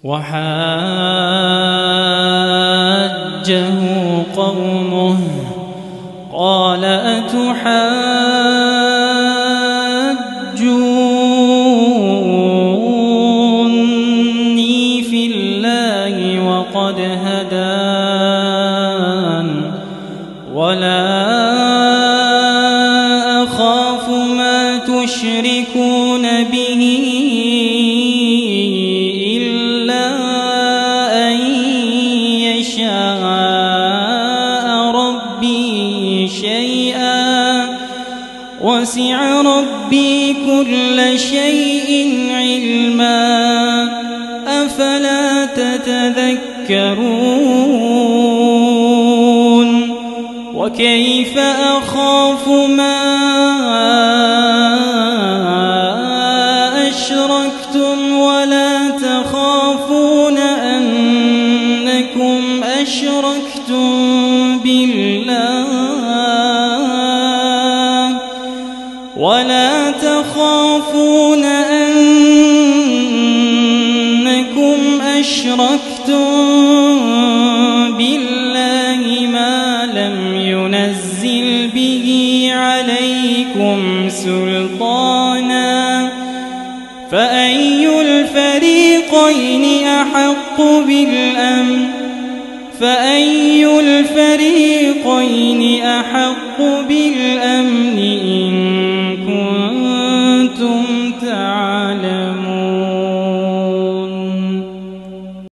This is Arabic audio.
وحاجه قومه قال أتحاجوني في الله وقد هدان ولا أخاف ما تشركون به إلا أن يشاء ربي شيئا وسع ربي كل شيء علما أفلا تتذكرون وكيف أخاف ما أشركتم ولا تخافون أنكم أشركتم بالله ما لم ينزل به عليكم سلطانا فأي الفريقين أحق بالأمن